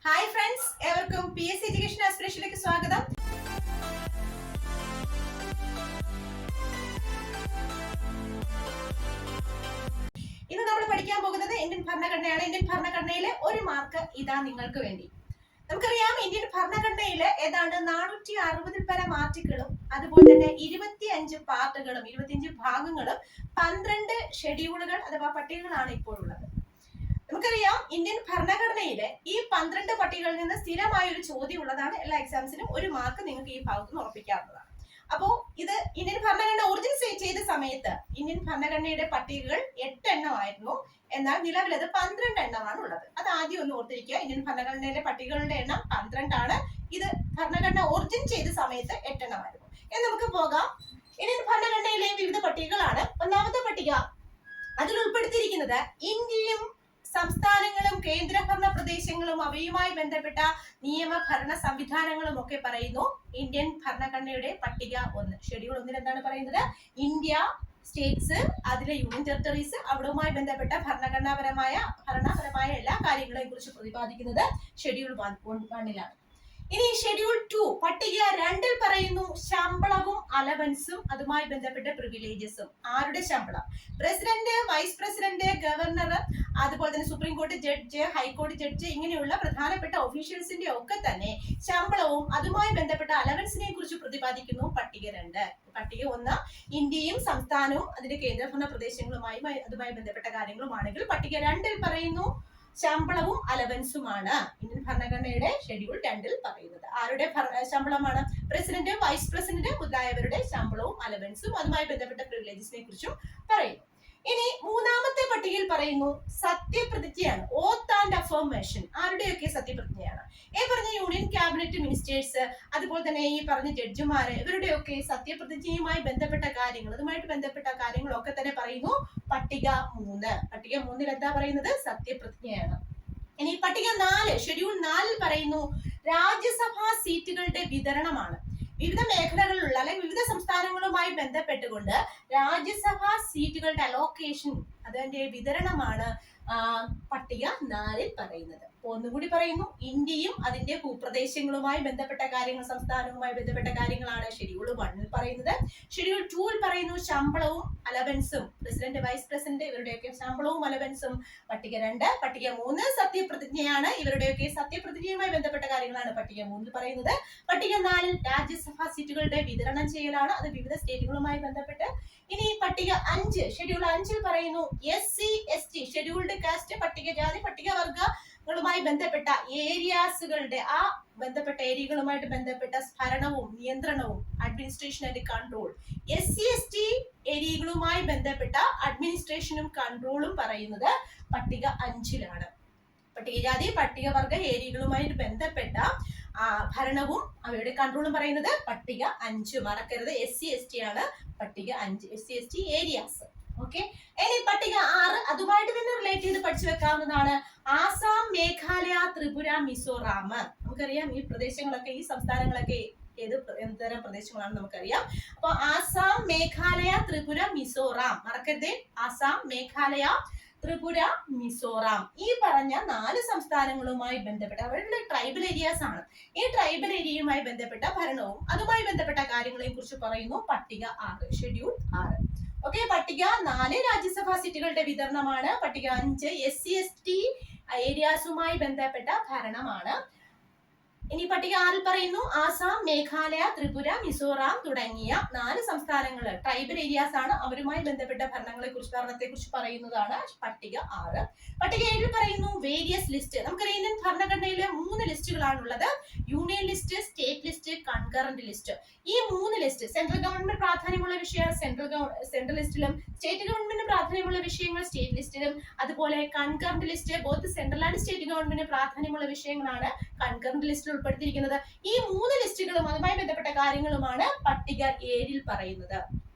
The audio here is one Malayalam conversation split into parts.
ഹായ് ഫ്രണ്ട്സ്, ഏവർക്കും PSC എഡ്യൂക്കേഷൻ ആസ്പിറേഷനിലേക്ക് സ്വാഗതം. ഇന്ന് നമ്മൾ പഠിക്കാൻ പോകുന്നത് ഇന്ത്യൻ ഭരണഘടനയാണ്. ഇന്ത്യൻ ഭരണഘടനയിലെ ഒരു മാർക്ക് ഇതാ നിങ്ങൾക്ക് വേണ്ടി. നമുക്കറിയാം, ഇന്ത്യൻ ഭരണഘടനയിൽ ഏതാണ്ട് 460 പരം ആർട്ടിക്കിളും അതുപോലെ തന്നെ 25 പാർട്ടുകളും 25 ഭാഗങ്ങളും 12 ഷെഡ്യൂളുകൾ അഥവാ പട്ടികകളാണ് ഇപ്പോൾ ഉള്ളത്. നമുക്കറിയാം, ഇന്ത്യൻ ഭരണഘടനയിലെ ഈ 12 പട്ടികകളിൽ നിന്ന് സ്ഥിരമായ ഒരു ചോദ്യം ഉള്ളതാണ്. എല്ലാ എക്സാംസിനും ഒരു മാർക്ക് നിങ്ങൾക്ക് ഈ ഭാഗത്ത് നിന്ന് ഉറപ്പിക്കാവുന്നതാണ്. അപ്പോ ഇത് ഇന്ത്യൻ ഭരണഘടന ഒറിജിൻ ചെയ്ത സമയത്ത് ഇന്ത്യൻ ഭരണഘടനയുടെ പട്ടികകൾ 8 എണ്ണമായിരുന്നു. എന്നാൽ നിലവിൽ അത് 12 എണ്ണമാണ് ഉള്ളത്. അത് ആദ്യം ഒന്ന് ഓർത്തിരിക്കുക. ഇന്ത്യൻ ഭരണഘടനയിലെ പട്ടികകളുടെ എണ്ണം 12 ആണ്. ഇത് ഭരണഘടന ഒറിജിൻ ചെയ്ത സമയത്ത് 8 എണ്ണമായിരുന്നു. എന്ന് നമുക്ക് പോകാം. ഇന്ത്യൻ ഭരണഘടനയിലെ വിവിധ പട്ടികകളാണ്. ഒന്നാമത്തെ പട്ടിക, അതിൽ ഉൾപ്പെടുത്തിയിരിക്കുന്നത് ഇന്ത്യയും സംസ്ഥാനങ്ങളും കേന്ദ്രഭരണ പ്രദേശങ്ങളും അവയുമായി ബന്ധപ്പെട്ട നിയമഭരണ സംവിധാനങ്ങളും ഒക്കെ പറയുന്നു. ഇന്ത്യൻ ഭരണഘടനയുടെ പട്ടിക 1 ഷെഡ്യൂൾ 1 എന്താണ് പറയുന്നത്? ഇന്ത്യ, സ്റ്റേറ്റ്സ്, അതിലെ യൂണിയൻ ടെറിട്ടറീസ്, അവിടുമായി ബന്ധപ്പെട്ട ഭരണഘടനാപരമായ എല്ലാ കാര്യങ്ങളെയും കുറിച്ച് പ്രതിപാദിക്കുന്നത് ഷെഡ്യൂൾ 1 ഇനി ഷെഡ്യൂൾ 2 പട്ടിക 2 പറയുന്നു ശമ്പളവും അലവൻസും അതുമായി ബന്ധപ്പെട്ട പ്രിവിലേജസും. ആരുടെ ശമ്പളം? പ്രസിഡന്റ്, വൈസ് പ്രസിഡന്റ്, ഗവർണർ, അതുപോലെ തന്നെ സുപ്രീം കോടതി ജഡ്ജ്, ഹൈക്കോടതി ജഡ്ജ്, ഇങ്ങനെയുള്ള പ്രധാനപ്പെട്ട ഒഫീഷ്യൽസിന്റെ ഒക്കെ തന്നെ ശമ്പളവും അതുമായി ബന്ധപ്പെട്ട അലവൻസിനെ കുറിച്ച് പ്രതിപാദിക്കുന്നു പട്ടിക 2. പട്ടിക 1 ഇന്ത്യയും സംസ്ഥാനവും അതിന്റെ കേന്ദ്രഭരണ പ്രദേശങ്ങളുമായി അതുമായി ബന്ധപ്പെട്ട കാര്യങ്ങളുമാണെങ്കിൽ പട്ടിക 2 പറയുന്നു ശമ്പളവും അലവൻസുമാണ്. ഇന്ത്യൻ ഭരണഘടനയുടെ ഷെഡ്യൂൾ 2 പറയുന്നത് ആരുടെ ശമ്പളമാണ്? പ്രസിഡന്റ്, വൈസ് പ്രസിഡന്റ് മുതലായവരുടെ ശമ്പളവും അലവൻസും അതുമായി ബന്ധപ്പെട്ട പ്രിവിലേജസിനെ കുറിച്ചും പറയുന്നു. ഇനി മൂന്നാമത്തെ പട്ടികയിൽ പറയുന്നു സത്യപ്രതിജ്ഞയാണ്. ഓത്ത് ആൻഡ് അഫർമേഷൻ. ആരുടെയൊക്കെ സത്യപ്രതിജ്ഞയാണ്? ഈ പറഞ്ഞ യൂണിയൻ ക്യാബിനറ്റ് മിനിസ്റ്റേഴ്സ്, അതുപോലെ തന്നെ ഈ പറഞ്ഞ ജഡ്ജിമാര്, ഇവരുടെയൊക്കെ സത്യപ്രതിജ്ഞയുമായി ബന്ധപ്പെട്ട കാര്യങ്ങൾ, അതുമായിട്ട് ബന്ധപ്പെട്ട കാര്യങ്ങളൊക്കെ തന്നെ പറയുന്നു പട്ടിക 3. പട്ടിക 3 എന്താ പറയുന്നത്? സത്യപ്രതിജ്ഞയാണ്. ഇനി പട്ടിക 4 ഷെഡ്യൂൾ 4 പറയുന്നു രാജ്യസഭാ സീറ്റുകളുടെ വിതരണമാണ്. വിവിധ മേഖലകളിലുള്ള അല്ലെങ്കിൽ വിവിധ സംസ്ഥാനങ്ങളുമായി ബന്ധപ്പെട്ടുകൊണ്ട് രാജ്യസഭാ സീറ്റുകളുടെ അലോക്കേഷൻ, അതിന്റെ വിതരണമാണ് പട്ടിക 4 പറയുന്നത്. ഒന്നുകൂടി പറയുന്നു, ഇന്ത്യയും അതിന്റെ ഭൂപ്രദേശങ്ങളുമായി ബന്ധപ്പെട്ട കാര്യങ്ങൾ, സംസ്ഥാനവുമായി ബന്ധപ്പെട്ട കാര്യങ്ങളാണ് ഷെഡ്യൂൾ 1 പറയുന്നത്. ഷെഡ്യൂൾ 2 പറയുന്നു ശമ്പളവും അലവൻസും, പ്രസിഡന്റ്, വൈസ് പ്രസിഡന്റ് ഇവരുടെയൊക്കെ ശമ്പളവും അലവൻസും പട്ടിക 2. പട്ടിക 3 സത്യപ്രതിജ്ഞയാണ്. ഇവരുടെയൊക്കെ സത്യപ്രതിജ്ഞയുമായി ബന്ധപ്പെട്ട കാര്യങ്ങളാണ് പട്ടിക 3 പറയുന്നത്. പട്ടിക 4 രാജ്യസഭാ സീറ്റുകളുടെ വിതരണം ചെയ്യലാണ്. അത് വിവിധ സ്റ്റേറ്റുകളുമായി ബന്ധപ്പെട്ട്. ഇനി പട്ടിക 5 ഷെഡ്യൂൾ 5 പറയുന്നു SC ST ഷെഡ്യൂൾഡ് കാസ്റ്റ്, പട്ടികജാതി പട്ടികവർഗങ്ങളുമായി ബന്ധപ്പെട്ട ഏരിയാസുകളുടെ ബന്ധപ്പെട്ട ഏരിയകളുമായിട്ട് ബന്ധപ്പെട്ട ഭരണവും നിയന്ത്രണവും, administration and control. SC ST ഏരിയകളുമായി ബന്ധപ്പെട്ട അഡ്മിനിസ്ട്രേഷനും കൺട്രോളും പറയുന്നത് പട്ടിക 5 പട്ടികജാതി പട്ടികവർഗ ഏരിയകളുമായിട്ട് ബന്ധപ്പെട്ട ഭരണവും അവയുടെ കൺട്രോളും പറയുന്നത് പട്ടിക 5. മറക്കരുത്, SC ST ആണ് പട്ടിക 5. SC ST areas. ഓക്കെ. ഇനി പട്ടിക 6 അതുമായിട്ട് തന്നെ റിലേറ്റ് ചെയ്ത് പഠിച്ചു വെക്കാവുന്നതാണ്. ആസാം, മേഘാലയ, ത്രിപുര, മിസോറാം. നമുക്കറിയാം ഈ പ്രദേശങ്ങളൊക്കെ, ഈ സംസ്ഥാനങ്ങളൊക്കെ ഏതുതരം പ്രദേശങ്ങളാണ് നമുക്കറിയാം. അപ്പൊ ആസാം, മേഘാലയ, ത്രിപുര, മിസോറാം. മറക്കരുത്, ആസാം, മേഘാലയ, ത്രിപുര, മിസോറാം. ഈ പറഞ്ഞ 4 സംസ്ഥാനങ്ങളുമായി ബന്ധപ്പെട്ട അവരുടെ ട്രൈബൽ ഏരിയാസ് ആണ്. ഈ ട്രൈബൽ ഏരിയയുമായി ബന്ധപ്പെട്ട ഭരണവും അതുമായി ബന്ധപ്പെട്ട കാര്യങ്ങളെ കുറിച്ച് പറയുന്നു പട്ടിക 6 ഷെഡ്യൂൾ 6. ഓക്കെ. പട്ടിക 4 രാജ്യസഭാ സീറ്റുകളുടെ വിതരണമാണ്. പട്ടിക 5 SC ST ഏരിയാസുമായി ബന്ധപ്പെട്ട ഭരണമാണ്. ഇനി പട്ടിക 6 പറയുന്നു ആസാം, മേഘാലയ, ത്രിപുര, മിസോറാം തുടങ്ങിയ 4 സംസ്ഥാനങ്ങൾ ട്രൈബൽ ഏരിയാസ് ആണ്. അവരുമായി ബന്ധപ്പെട്ട ഭരണത്തെ കുറിച്ച് പറയുന്നതാണ് പട്ടിക 6. പട്ടിക 7 പറയുന്നു വേരിയസ് ലിസ്റ്റ്. നമുക്കറിയാം ഇന്ത്യൻ ഭരണഘടനയിലെ 3 ലിസ്റ്റുകളാണുള്ളത്. Union list, state list, concurrent list. ഈ 3 ലിസ്റ്റ് സെൻട്രൽ ഗവൺമെന്റ് പ്രാധാന്യമുള്ള വിഷയം സെൻട്രൽ ലിസ്റ്റിലും, സ്റ്റേറ്റ് ഗവൺമെന്റിന് പ്രാധാന്യമുള്ള വിഷയങ്ങൾ സ്റ്റേറ്റ് ലിസ്റ്റിലും, അതുപോലെ concurrent list both central and state ഗവൺമെന്റിന് പ്രാധാന്യമുള്ള വിഷയങ്ങളാണ് കൺകറന്റ് ലിസ്റ്റിൽ ഉൾപ്പെടുത്തിയിരിക്കുന്നത്. ഈ 3 ലിസ്റ്റുകളും അതുമായി ബന്ധപ്പെട്ട കാര്യങ്ങളുമാണ് പട്ടിക 7 പറയുന്നത്.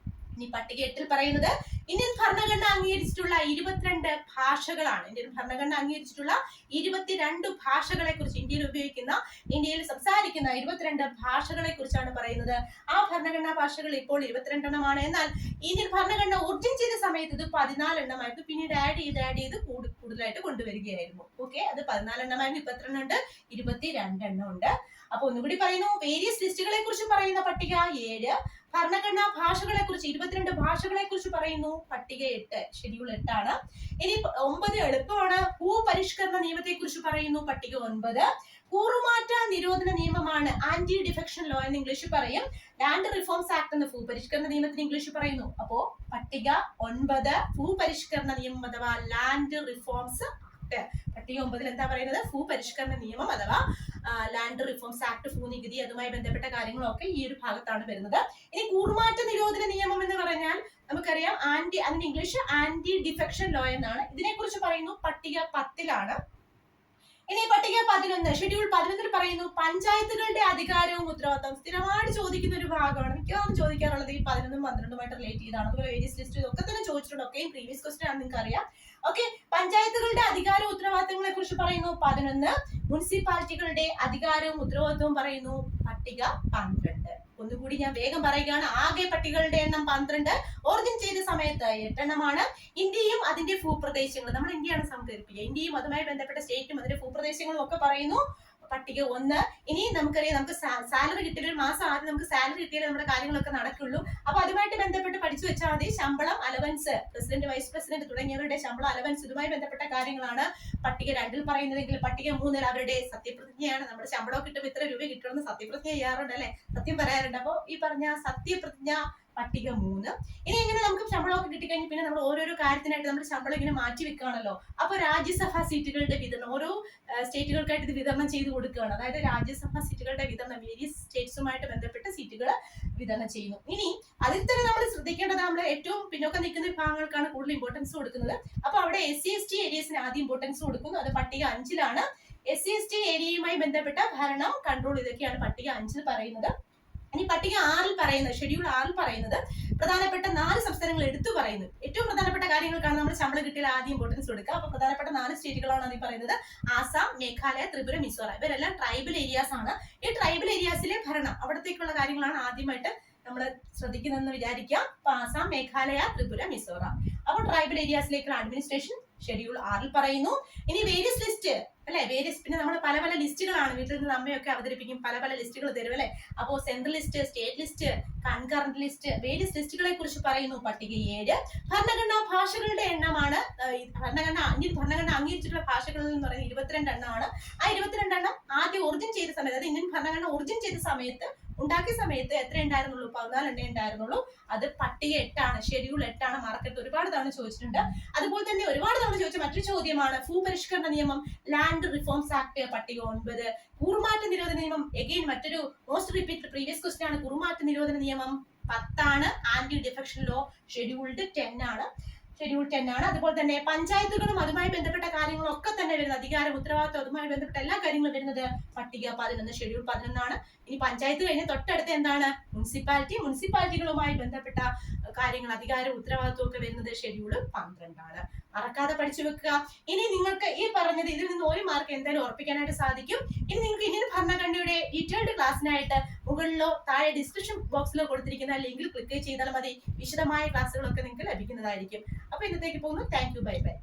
ഇനി പട്ടിക 8 പറയുന്നത് ഇന്ത്യൻ ഭരണഘടന അംഗീകരിച്ചിട്ടുള്ള 22 ഭാഷകളാണ്. ഇന്ത്യൻ ഭരണഘടന അംഗീകരിച്ചിട്ടുള്ള 22 ഭാഷകളെ കുറിച്ച്, ഇന്ത്യയിൽ സംസാരിക്കുന്ന 22 ഭാഷകളെ കുറിച്ചാണ് പറയുന്നത്. ആ ഭരണഘടനാ ഭാഷകൾ ഇപ്പോൾ 22 എണ്ണമാണ്. എന്നാൽ ഇന്ത്യൻ ഭരണഘടന ഒറിജിൻ ചെയ്ത സമയത്ത് ഇത് 14 എണ്ണമായിരുന്നു. പിന്നീട് ആഡ് ചെയ്ത് കൂടുതലായിട്ട് കൊണ്ടുവരികയായിരുന്നു. ഓക്കെ, അത് 14 എണ്ണമായിരുന്നു. ഇപ്പൊ എത്ര എണ്ണം ഉണ്ട്? 22 എണ്ണം ഉണ്ട്. അപ്പൊ ഒന്നുകൂടി പറയുന്നു, വേരിയസ് ലിസ്റ്റുകളെ കുറിച്ച് പറയുന്ന പട്ടിക 7, ഭരണഘടനാ ഭാഷകളെ കുറിച്ച് 22 ഭാഷകളെ കുറിച്ച് പറയുന്നു പട്ടിക 8, ഷെഡ്യൂൾ 8 ആണ്. ഇനി 9 എളുപ്പമാണ്. ഭൂപരിഷ്കരണ നിയമത്തെ കുറിച്ച് പറയുന്നു പട്ടിക 9. കൂറുമാറ്റ നിരോധന നിയമമാണ് ആന്റി ഡിഫെക്ഷൻ ലോ എന്ന് ഇംഗ്ലീഷ് പറയും. ലാൻഡ് റിഫോംസ് ആക്ട് എന്ന് ഭൂപരിഷ്കരണ നിയമത്തിന് ഇംഗ്ലീഷ് പറയുന്നു. അപ്പോ പട്ടിക 9 ഭൂപരിഷ്കരണ നിയമം അഥവാ ലാൻഡ് റിഫോംസ് ആക്ട്. പട്ടിക 9 എന്താ പറയുന്നത്? ഭൂപരിഷ്കരണ നിയമം അഥവാ ലാൻഡ് റിഫോംസ് ആക്ട്, ഭൂനികുതി, അതുമായി ബന്ധപ്പെട്ട കാര്യങ്ങളൊക്കെ ഈ ഒരു ഭാഗത്താണ് വരുന്നത്. ഇനി കൂറുമാറ്റ നിരോധന നിയമം എന്ന് പറഞ്ഞാൽ നമുക്കറിയാം അതിന്റെ ഇംഗ്ലീഷ് ആന്റി ഡിഫെക്ഷൻ ലോ എന്നാണ്. ഇതിനെക്കുറിച്ച് പറയുന്നു പട്ടിക 10ലാണ്. ഇനി പട്ടിക 11 ഷെഡ്യൂൾ 11 പറയുന്നു പഞ്ചായത്തുകളുടെ അധികാരവും ഉത്തരവാദിത്തവും. സ്ഥിരമായിട്ട് ചോദിക്കുന്ന ഒരു ഭാഗമാണ്, മിക്കവാറും ചോദിക്കാറുള്ളത് ഈ 11ഉം 12ഉമായിട്ട് റിലേറ്റ് ചെയ്താണ്. അതുപോലെ വേരിയസ് ലിസ്റ്റ് ഒക്കെ തന്നെ ചോദിച്ചിട്ടുണ്ട്. ഒക്കെയും പ്രീവിയസ് ക്വസ്റ്റ്യൻ ആണ്, നിങ്ങൾക്ക് അറിയാം. ഓക്കെ, പഞ്ചായത്തുകളുടെ അധികാരവും ഉത്തരവാദിത്തങ്ങളെ കുറിച്ച് പറയുന്നു 11. മുനിസിപ്പാലിറ്റികളുടെ അധികാരവും ഉത്തരവാദിത്തവും പറയുന്നു പട്ടിക 12. ഒന്നുകൂടി ഞാൻ വേഗം പറയുകയാണ്. ആകെ പട്ടികകളുടെ എണ്ണം 12. ഒറിജിൻ ചെയ്ത സമയത്ത് 8 എണ്ണമാണ്. ഇന്ത്യയും അതിന്റെ ഭൂപ്രദേശങ്ങളും, നമ്മൾ ഇന്ത്യയാണ് സംഘടിപ്പിക്കുക. ഇന്ത്യയും അതുമായി ബന്ധപ്പെട്ട സ്റ്റേറ്റും അതിന്റെ ഭൂപ്രദേശങ്ങളും ഒക്കെ പറയുന്നു പട്ടിക 1. ഇനി നമുക്കറിയാം, നമുക്ക് സാലറി കിട്ടിയ ഒരു മാസം ആദ്യം നമുക്ക് സാലറി കിട്ടിയാലേ നമ്മുടെ കാര്യങ്ങളൊക്കെ നടക്കുള്ളൂ. അപ്പൊ അതുമായിട്ട് ബന്ധപ്പെട്ട് പഠിച്ചു വെച്ചാൽ മതി. ശമ്പളം, അലവൻസ്, പ്രസിഡന്റ്, വൈസ് പ്രസിഡന്റ് തുടങ്ങിയവരുടെ ശമ്പളം, അലവൻസ്, ഇതുമായി ബന്ധപ്പെട്ട കാര്യങ്ങളാണ് പട്ടിക 2 പറയുന്നതെങ്കിൽ പട്ടിക 3 അവരുടെ സത്യപ്രതിജ്ഞയാണ്. നമ്മുടെ ശമ്പളം കിട്ടുമ്പോൾ ഇത്ര രൂപ കിട്ടുമെന്ന് സത്യപ്രതിജ്ഞ ചെയ്യാറുണ്ട് അല്ലെ, സത്യം പറയാറുണ്ട്. അപ്പൊ ഈ പറഞ്ഞ സത്യപ്രതിജ്ഞ പട്ടിക 3. ഇനി എങ്ങനെ നമുക്ക് ശമ്പളമൊക്കെ കിട്ടിക്കഴിഞ്ഞ് പിന്നെ നമ്മൾ ഓരോരോ കാര്യത്തിനായിട്ട് നമ്മൾ ശമ്പളം ഇങ്ങനെ മാറ്റി വെക്കുകയാണല്ലോ. അപ്പൊ രാജ്യസഭാ സീറ്റുകളുടെ വിതരണം ഓരോ സ്റ്റേറ്റുകൾക്കായിട്ട് ഇത് വിതരണം ചെയ്ത് കൊടുക്കുകയാണ്. അതായത് രാജ്യസഭാ സീറ്റുകളുടെ വിതരണം വേരിയസ് സ്റ്റേറ്റ്സുമായിട്ട് ബന്ധപ്പെട്ട സീറ്റുകൾ വിതരണം ചെയ്യുന്നു. ഇനി അതിൽ തന്നെ നമ്മൾ ശ്രദ്ധിക്കേണ്ടത്, നമ്മൾ ഏറ്റവും പിന്നോക്കം നിൽക്കുന്ന വിഭാഗങ്ങൾക്കാണ് കൂടുതൽ ഇമ്പോർട്ടൻസ് കൊടുക്കുന്നത്. അപ്പൊ അവിടെ SC/ST ഏരിയസിന് ആദ്യം ഇമ്പോർട്ടൻസ് കൊടുക്കുന്നു. അത് പട്ടിക 5ലാണ്. SC/ST ഏരിയയുമായി ബന്ധപ്പെട്ട ഭരണം, കൺട്രോൾ, ഇതൊക്കെയാണ് പട്ടിക 5 പറയുന്നത്. ഇനി പട്ടിക 6 പറയുന്നത്, ഷെഡ്യൂൾ 6 പറയുന്നത് പ്രധാനപ്പെട്ട 4 സംസ്ഥാനങ്ങൾ എടുത്തു പറയുന്നു. ഏറ്റവും പ്രധാനപ്പെട്ട കാര്യങ്ങൾക്കാണ് നമ്മൾ ശമ്പളം കിട്ടിയാൽ ആദ്യം ഇമ്പോർട്ടൻസ് കൊടുക്കുക. അപ്പൊ പ്രധാനപ്പെട്ട 4 സ്റ്റേറ്റുകളാണ് അതിൽ പറയുന്നത്. ആസാം, മേഘാലയ, ത്രിപുര, മിസോറാം. ഇവരെല്ലാം ട്രൈബൽ ഏരിയാസ് ആണ്. ഈ ട്രൈബൽ ഏരിയാസിലെ ഭരണം, അവിടത്തേക്കുള്ള കാര്യങ്ങളാണ് ആദ്യമായിട്ട് നമ്മൾ ശ്രദ്ധിക്കുന്നതെന്ന് വിചാരിക്കാം. അപ്പൊ ആസാം, മേഘാലയ, ത്രിപുര, മിസോറാം. അപ്പോൾ ട്രൈബൽ ഏരിയാസിലേക്കുള്ള അഡ്മിനിസ്ട്രേഷൻ ഷെഡ്യൂൾ 6 പറയുന്നു. ഇനി വേരിയസ് ലിസ്റ്റ് അല്ലെ, വേരിയസ്, പിന്നെ നമ്മൾ പല പല ലിസ്റ്റുകളാണ് വീട്ടിൽ നിന്ന് അമ്മയൊക്കെ അവതരിപ്പിക്കും, പല പല ലിസ്റ്റുകൾ തരും അല്ലെ. അപ്പോ central list, state list, concurrent list, various ലിസ്റ്റുകളെ കുറിച്ച് പറയുന്നു പട്ടിക 7. ഭരണഘടനാ ഭാഷകളുടെ എണ്ണമാണ് ഇന്ത്യൻ ഭരണഘടന അംഗീകരിച്ചിട്ടുള്ള ഭാഷകൾ എന്ന് പറയുന്നത് 22 എണ്ണമാണ്. ആ 22 എണ്ണം ആദ്യം ഒറിജിൻ ചെയ്ത സമയത്ത്, അതായത് ഇന്ത്യൻ ഭരണഘടന ഒറിജിൻ ചെയ്ത സമയത്ത്, ഉണ്ടാക്കിയ സമയത്ത് എത്ര ഉണ്ടായിരുന്നുള്ളൂ? 14 എണ്ണേ ഉണ്ടായിരുന്നുള്ളൂ. അത് പട്ടിക 8 ആണ്, ഷെഡ്യൂൾ 8 ആണ്. മാർക്കറ്റ് ഒരുപാട് തവണ ചോദിച്ചിട്ടുണ്ട്. അതുപോലെ തന്നെ ഒരുപാട് തവണ ചോദിച്ച മറ്റൊരു ചോദ്യമാണ് ഭൂപരിഷ്കരണ നിയമം, ലാൻഡ് റിഫോംസ് ആക്ട്, പട്ടിക 9. കൂറുമാറ്റ നിരോധന നിയമം, എഗെയിൻ മറ്റൊരു മോസ്റ്റ് റിപ്പീറ്റഡ് പ്രീവിയസ് ക്വസ്റ്റ്യൻ ആണ്. കൂറുമാറ്റ നിരോധന നിയമം 10 ആണ്. ആന്റി ഡിഫെക്ഷൻ ലോ ഷെഡ്യൂൾഡ് 10 ആണ്. അതുപോലെ തന്നെ പഞ്ചായത്തുകളും അതുമായി ബന്ധപ്പെട്ട കാര്യങ്ങളൊക്കെ തന്നെ വരുന്നത്, അധികാരം, ഉത്തരവാദിത്വം, അതുമായി ബന്ധപ്പെട്ട എല്ലാ കാര്യങ്ങളും വരുന്നത് പട്ടിക 11, ഷെഡ്യൂൾ 11 ആണ്. ഇനി പഞ്ചായത്ത് കഴിഞ്ഞ് തൊട്ടടുത്ത് എന്താണ്? മുനിസിപ്പാലിറ്റികളുമായി ബന്ധപ്പെട്ട കാര്യങ്ങൾ, അധികാരം, ഉത്തരവാദിത്വം ഒക്കെ വരുന്നത് ഷെഡ്യൂൾ 12 ആണ്. മറക്കാതെ പഠിച്ചു വെക്കുക. ഇനി നിങ്ങൾക്ക് ഈ പറഞ്ഞത് ഇതിൽ നിന്ന് 1 മാർക്ക് എന്തായാലും ഉറപ്പിക്കാനായിട്ട് സാധിക്കും. ഇനി നിങ്ങൾക്ക് ഇന്ത്യൻ ഭരണഘടനയുടെ ഡീറ്റെയിൽഡ് ക്ലാസ്സിനായിട്ട് മുകളിലോ താഴെ ഡിസ്ക്രിപ്ഷൻ ബോക്സിലോ കൊടുത്തിരിക്കുന്ന ലിങ്കിൽ ക്ലിക്ക് ചെയ്താൽ മതി. വിശദമായ ക്ലാസ്സുകളൊക്കെ നിങ്ങൾക്ക് ലഭിക്കുന്നതായിരിക്കും. അപ്പൊ ഇന്നത്തേക്ക് പോകുന്നു. Thank you, bye bye.